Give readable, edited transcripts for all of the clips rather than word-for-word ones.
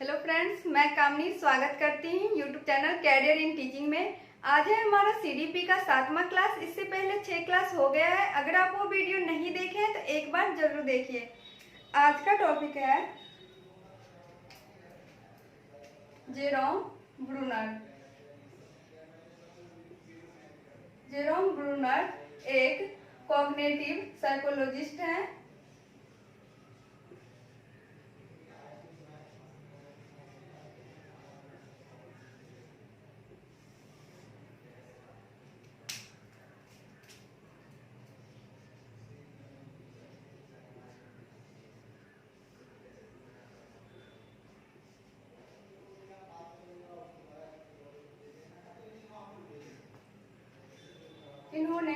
Hello friends, मैं कामनी स्वागत करती हूँ YouTube channel career in teaching में। आज है हमारा सीडीपी का 7वां क्लास। इससे पहले 6 क्लास हो गया है। अगर आप वो वीडियो नहीं देखे हैं तो एक बार जरूर देखिए। आज का टॉपिक है जेरोम ब्रूनर। जेरोम ब्रूनर एक कॉग्निटिव साइकोलॉजिस्ट हैं। इन्होंने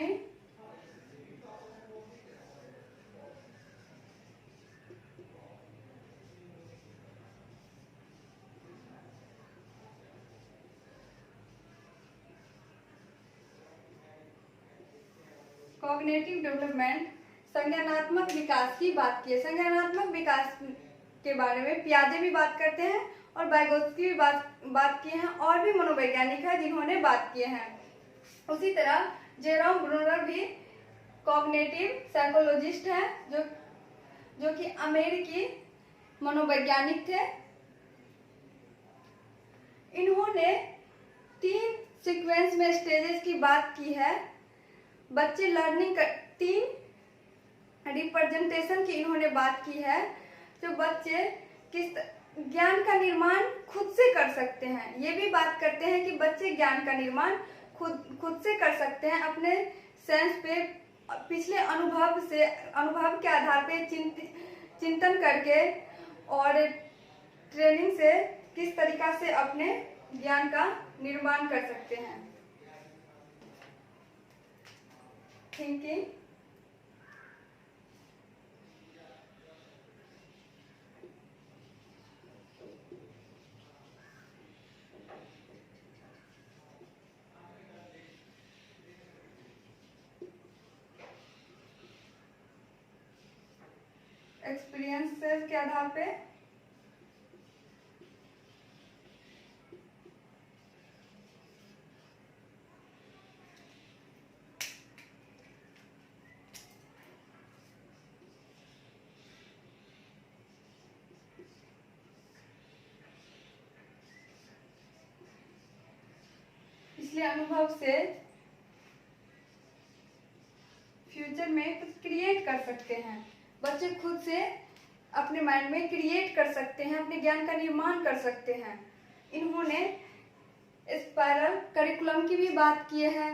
कॉग्निटिव डेवलपमेंट, संज्ञानात्मक विकास की बात की है। संज्ञानात्मक विकास के बारे में पियाजे भी बात करते हैं और वाइगोत्स्की भी बात किए हैं, और भी मनोवैज्ञानिक है जिन्होंने बात किए हैं। उसी तरह जेरोम ब्रूनर भी कॉग्निटिव साइकोलॉजिस्ट है, जो कि अमेरिकी मनोवैज्ञानिक थे। इन्होंने 3 सीक्वेंस में स्टेजेस की बात की है। बच्चे लर्निंग 3 रिप्रेजेंटेशन की इन्होंने बात की है, जो बच्चे किस ज्ञान का निर्माण खुद से कर सकते हैं। ये भी बात करते हैं कि बच्चे ज्ञान का निर्माण खुद से कर सकते हैं, अपने सेंस पे, पिछले अनुभव के आधार पे चिंतन करके और ट्रेनिंग से किस तरीका से अपने ज्ञान का निर्माण कर सकते हैं। थिंकिंग, एक्सपीरियंसेस के आधार पे पिछले अनुभव से फ्यूचर में कुछ क्रिएट कर सकते हैं। बच्चे खुद से अपने माइंड में क्रिएट कर सकते हैं, अपने ज्ञान का निर्माण कर सकते हैं। इन्होंने स्पाइरल करिकुलम की भी बात की है।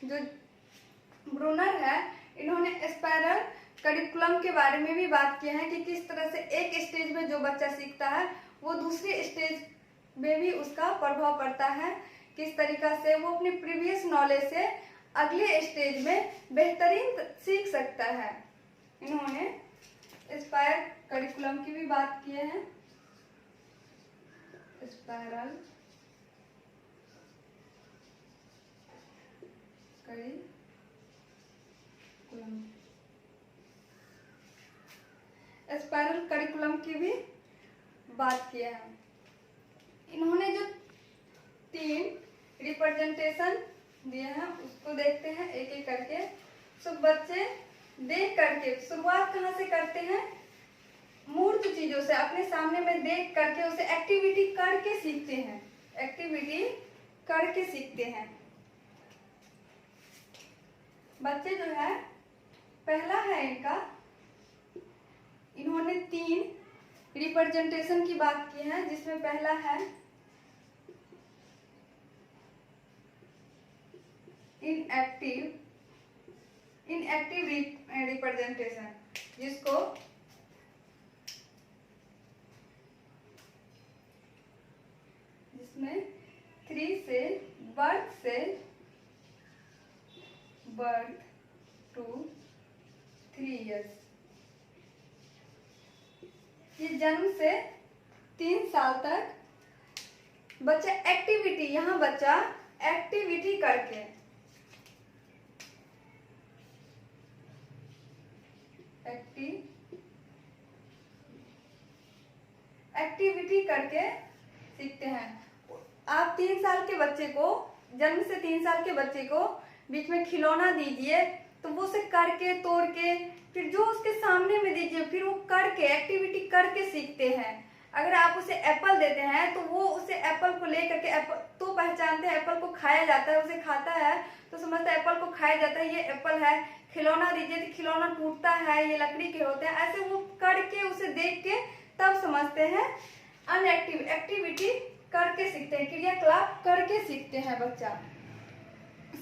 जो ब्रूनर है, इन्होंने स्पाइरल करिकुलम के बारे में भी बात किया है कि किस तरह से एक स्टेज में जो बच्चा सीखता है वो दूसरे स्टेज में भी उसका प्रभाव पड़ता है। किस तरीका से वो अपने प्रीवियस नॉलेज से अगले स्टेज में बेहतरीन सीख सकता है। इन्होंने स्पायर करिकुलम की भी बात की है। स्पाइरल करिकुलम, स्पाइरल करिकुलम की भी बात किया है। इन्होंने जो 3 रिप्रेजेंटेशन दिए हैं उसको देखते हैं एक एक करके। सब बच्चे देख करके शुरुआत कहाँ से करते हैं? मूर्त चीजों से, अपने सामने में देख करके उसे एक्टिविटी करके सीखते हैं। एक्टिविटी करके सीखते हैं बच्चे। जो है पहला है इनका, इन्होंने 3 रिप्रेजेंटेशन की बात की है, जिसमें पहला है इनएक्टिव रिप्रेजेंटेशन, जिसमें 3 से बर्थ टू 3 इयर्स, ये जन्म से 3 साल तक बच्चा एक्टिविटी, यहाँ बच्चा एक्टिविटी करके एक्टिविटी करके सीखते हैं। आप 3 साल के बच्चे को, जन्म से 3 साल के बच्चे को बीच में खिलौना दीजिए तो वो उसे करके तोड़ के फिर जो उसके सामने में दीजिए, फिर वो करके एक्टिविटी करके सीखते हैं। अगर आप उसे एप्पल देते हैं तो वो उसे एप्पल को लेकर के, एप्पल तो पहचानते हैं एप्पल को खाया जाता है, उसे खाता है तो समझता है एप्पल को खाया जाता है, ये एप्पल है। खिलौना दीजिए तो खिलौना टूटता है, ये लकड़ी के होते हैं। ऐसे वो करके उसे देख के तब समझते हैं। अनएक्टिव एक्टिविटी करके सीखते हैं, क्रियाकलाप करके सीखते हैं बच्चा।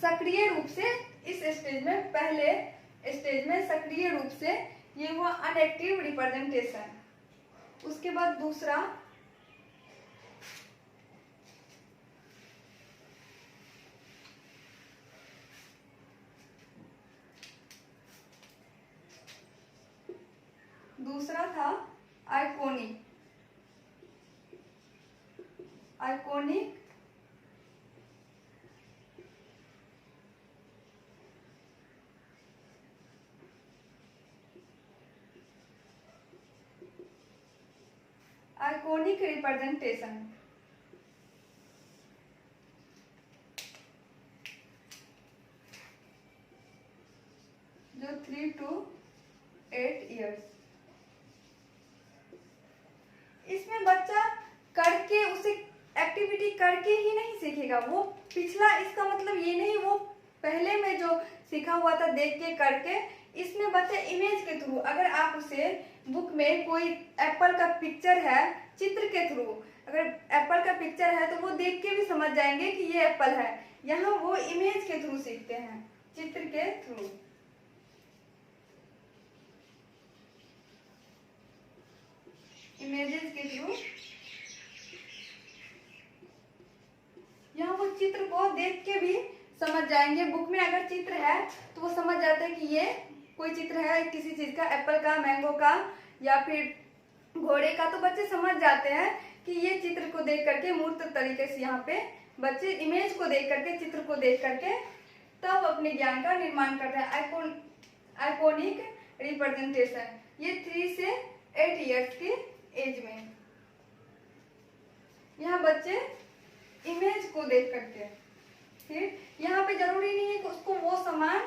सक्रिय रूप से इस स्टेज में, पहले स्टेज में सक्रिय रूप से ये हुआ अनएक्टिव रिप्रेजेंटेशन। उसके बाद दूसरा था आइकॉनिक। Iconic iconic representation. जो 3 to 8 ईयर्स, इसमें बच्चा करके, उसे एक्टिविटी करके ही नहीं सीखेगा। वो पिछला, इसका मतलब ये नहीं वो पहले में जो सीखा हुआ था देख के करके, इसमें बच्चा इमेज के थ्रू, अगर आप उसे बुक में कोई एप्पल का पिक्चर है, चित्र के थ्रू अगर एप्पल का पिक्चर है तो वो देख के भी समझ जाएंगे कि ये एप्पल है। यहाँ वो इमेज के थ्रू सीखते हैं, चित्र के थ्रू। इमेजेस के थ्रू यहाँ वो चित्र को देख के भी समझ जाएंगे। बुक में अगर चित्र है तो वो समझ जाते हैं कि ये कोई चित्र है किसी चीज का, एप्पल का, मैंगो का या फिर घोड़े का, तो बच्चे समझ जाते हैं कि ये चित्र को देख करके मूर्त तरीके से यहाँ पे बच्चे इमेज को देख करके, चित्र को देख करके तब अपने ज्ञान का निर्माण करते हैं। आइकॉनिक रिप्रेजेंटेशन, ये 3 से 8 ईयर्स की एज में यहाँ बच्चे इमेज को देख करके, फिर यहाँ पे जरूरी नहीं है कि उसको वो सामान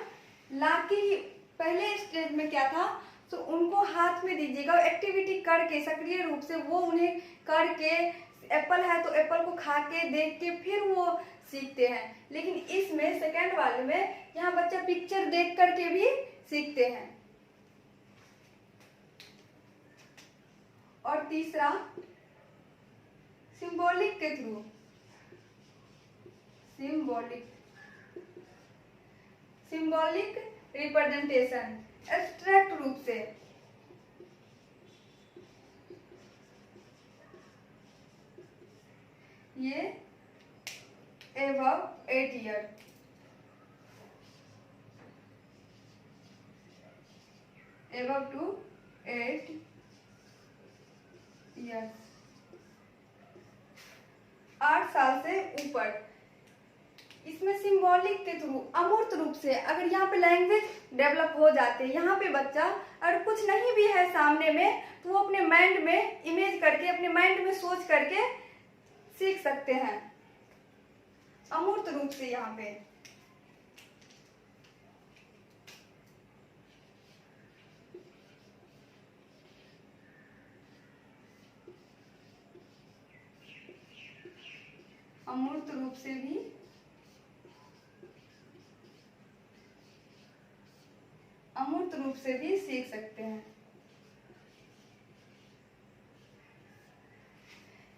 लाके ही, पहले स्टेज में क्या था तो उनको हाथ में दीजिएगा, एक्टिविटी करके सक्रिय रूप से वो उन्हें करके, एप्पल है तो एप्पल को खा के देख के फिर वो सीखते हैं। लेकिन इसमें सेकेंड वाले में यहाँ बच्चा पिक्चर देख करके भी सीखते हैं। और तीसरा सिंबॉलिक के थ्रू, सिंबॉलिक रिप्रेजेंटेशन, एब्स्ट्रैक्ट रूप से। ये above 8 year, above to 8 year, 8 साल से ऊपर। इसमें सिंबॉलिक के थ्रू, अमूर्त रूप से, अगर यहाँ पे लैंग्वेज डेवलप हो जाते हैं, यहाँ पे बच्चा अगर कुछ नहीं भी है सामने में तो वो अपने माइंड में इमेज करके, अपने माइंड में सोच करके सीख सकते हैं अमूर्त रूप से। यहाँ पे अमूर्त रूप से भी सीख सकते हैं।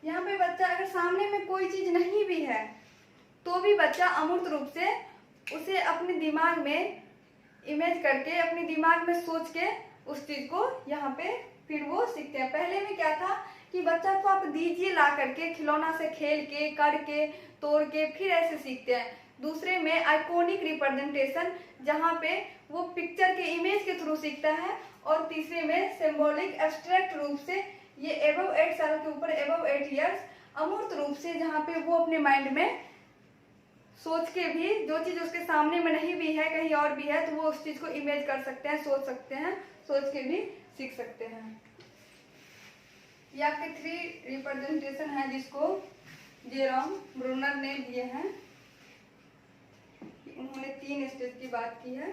यहाँ पे बच्चा अगर सामने में कोई चीज नहीं भी है तो भी बच्चा अमूर्त रूप से उसे अपने दिमाग में इमेज करके, अपने दिमाग में सोच के उस चीज को यहाँ पे फिर वो सीखते हैं। पहले में क्या था कि बच्चा को आप दीजिए ला करके, खिलौना से खेल के, करके, तोड़ के फिर ऐसे सीखते हैं। दूसरे में आइकॉनिक रिप्रेजेंटेशन, जहाँ पे वो पिक्चर के इमेज के थ्रू सीखता है। और तीसरे में सिंबॉलिक एब्स्ट्रैक्ट रूप से, ये एबव 8 साल के ऊपर, एबव 8 ईयर्स, अमूर्त रूप से, जहाँ पे वो अपने माइंड में सोच के भी, जो चीज उसके सामने में नहीं भी है, कहीं और भी है, तो वो उस चीज को इमेज कर सकते हैं, सोच सकते हैं, सोच के भी सीख सकते हैं। ये आपके 3 रिप्रेजेंटेशन है जिसको जेरोम ब्रूनर ने दिए हैं। उन्होंने 3 स्टेज की बात की है।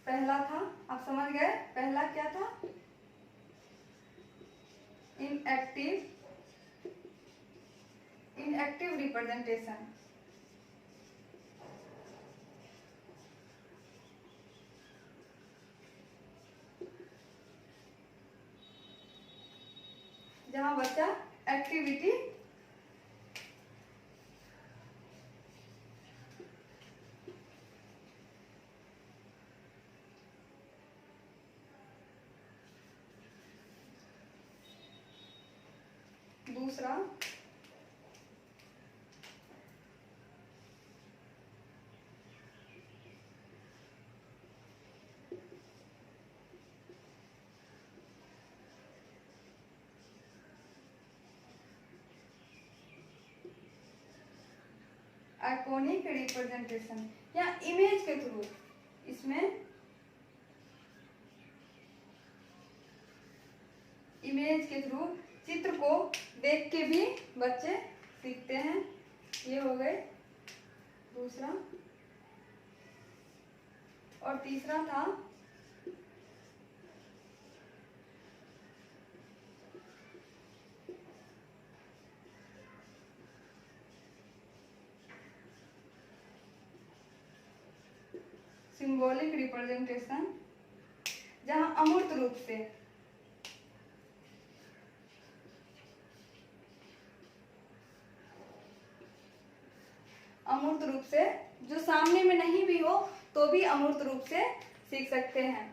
पहला था, आप समझ गए, पहला क्या था? Inactive representation. जहां बच्चा एक्टिविटी दूसरा आइकॉनिक रिप्रेजेंटेशन या इमेज के थ्रू। इसमें इमेज के थ्रू चित्र को देख के भी बच्चे सीखते हैं। ये हो गए दूसरा। और तीसरा था सिंबॉलिक रिप्रेजेंटेशन, जहां अमूर्त रूप से जो सामने में नहीं भी हो तो भी अमूर्त रूप से सीख सकते हैं।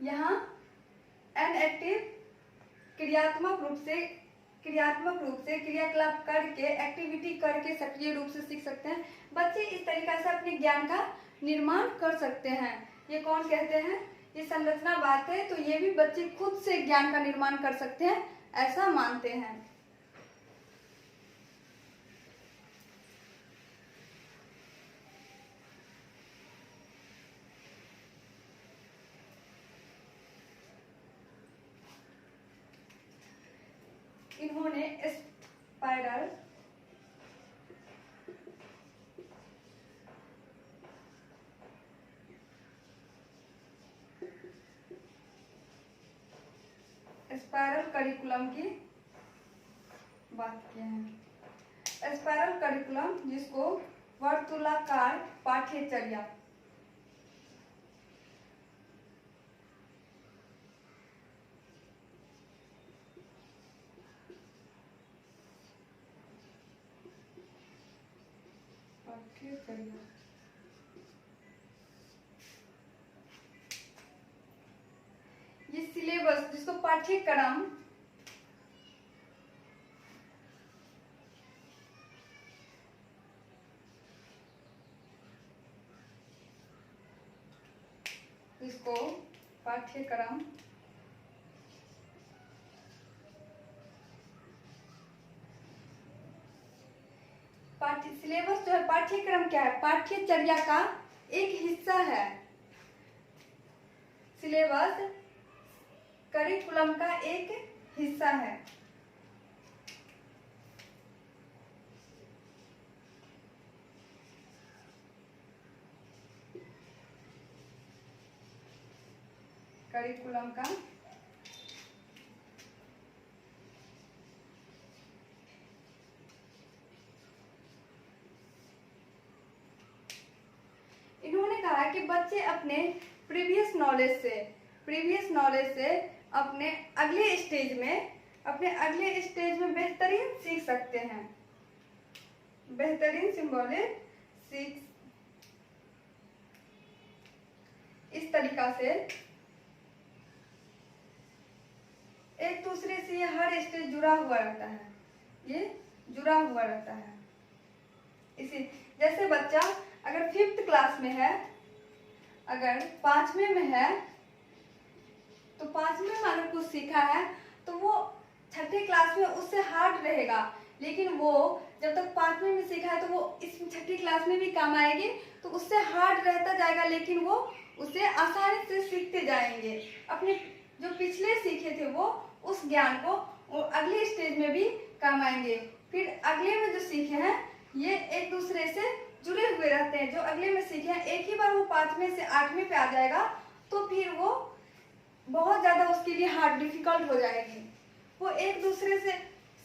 यहाँ इनएक्टिव क्रियात्मक रूप से क्रियाकलाप करके, एक्टिविटी करके सक्रिय रूप से सीख सकते हैं। बच्चे इस तरीका से अपने ज्ञान का निर्माण कर सकते हैं। ये कौन कहते हैं? ये संरचनावाद है। तो ये भी बच्चे खुद से ज्ञान का निर्माण कर सकते हैं, ऐसा मानते हैं। इन्होंने स्पाइरल करिकुलम की बात की है। स्पाइरल करिकुलम, जिसको वर्तुलाकार पाठ्यचर्या, ये सिलेबस, जिसको पाठ्यक्रम सिलेबस जो है, पाठ्यक्रम क्या है? पाठ्यचर्या का एक हिस्सा है। सिलेबस करिकुलम का एक हिस्सा है। करिकुलम का इन्होंने कहा कि बच्चे अपने प्रीवियस नॉलेज से अपने अगले स्टेज में बेहतरीन सीख सकते हैं। बेहतरीन सिंबॉलिक सीख इस तरीका से एक दूसरे से ये हर स्टेज जुड़ा हुआ रहता है। इसी जैसे बच्चा अगर 5th क्लास में है, अगर 5वें में है, तो 5वें में अगर कुछ सीखा है तो वो 6ठी क्लास में उससे हार्ड रहेगा। लेकिन वो जब तक 5वीं में सीखा है तो वो इस 6ठी क्लास में भी काम आएगी। तो उससे हार्ड रहता जाएगा, लेकिन वो उसे आसानी से सीखते जाएंगे। अपने जो पिछले सीखे थे वो उस ज्ञान को अगले स्टेज में भी काम आएंगे। फिर अगले में जो सीखे हैं ये एक दूसरे से जुड़े हुए रहते हैं। जो अगले में सीखे हैं एक ही बार वो 5वें से 8वें पे आ जाएगा तो फिर वो बहुत ज्यादा उसके लिए हार्ड डिफिकल्ट हो जाएगी। वो एक दूसरे से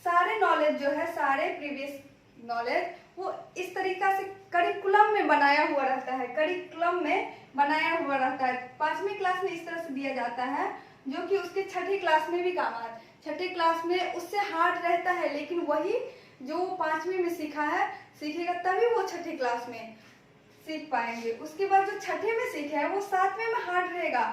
सारे नॉलेज जो है, सारे प्रीवियस नॉलेज वो इस तरीका से करिकुलम में बनाया हुआ रहता है, करिकुलम में बनाया हुआ रहता है। 5वीं क्लास में इस तरह से दिया जाता है जो कि उसके 6ठी क्लास में भी काम आता है। 6ठी क्लास में उससे हार्ड रहता है, लेकिन वही जो 5वीं में सीखा है सीखेगा तभी वो 6ठी क्लास में सीख पाएंगे। उसके बाद जो 6ठे में सीखा है वो 7वें में हार्ड रहेगा,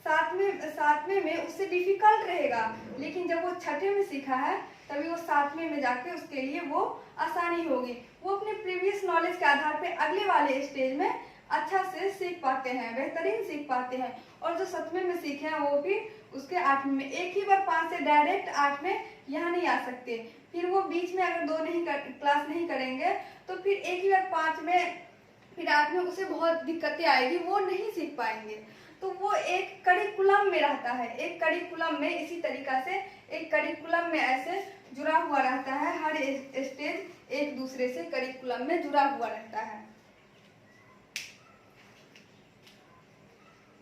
7वें में उससे डिफिकल्ट रहेगा, लेकिन जब वो 6ठे में सीखा है तभी वो 7वें में जाके उसके लिए वो आसानी होगी। वो अपने प्रीवियस नॉलेज के आधार पे अगले वाले स्टेज में अच्छा से सीख पाते हैं, बेहतरीन सीख पाते हैं। और जो 7वें में सीखे हैं वो भी उसके 8वें में, एक ही बार 5 से डायरेक्ट 8 में यहाँ नहीं आ सकते। फिर वो बीच में अगर क्लास नहीं करेंगे तो फिर एक ही बार 5 में फिर 8 में उसे बहुत दिक्कतें आएगी, वो नहीं सीख पाएंगे। तो वो एक करिकुलम में रहता है, एक करिकुलम में इसी तरीका से एक करिकुलम में ऐसे जुड़ा हुआ रहता है। हर स्टेज एक दूसरे से करिकुलम में जुड़ा हुआ रहता है।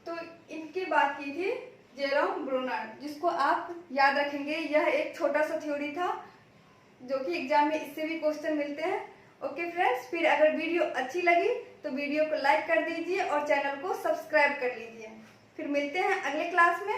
तो इनकी बात की थी जेरोम ब्रूनर, जिसको आप याद रखेंगे। यह एक छोटा सा थ्योरी था जो कि एग्जाम में इससे भी क्वेश्चन मिलते हैं। ओके फ्रेंड्स, फिर अगर वीडियो अच्छी लगी तो वीडियो को लाइक कर दीजिए और चैनल को सब्सक्राइब कर लीजिए। फिर मिलते हैं अगले क्लास में।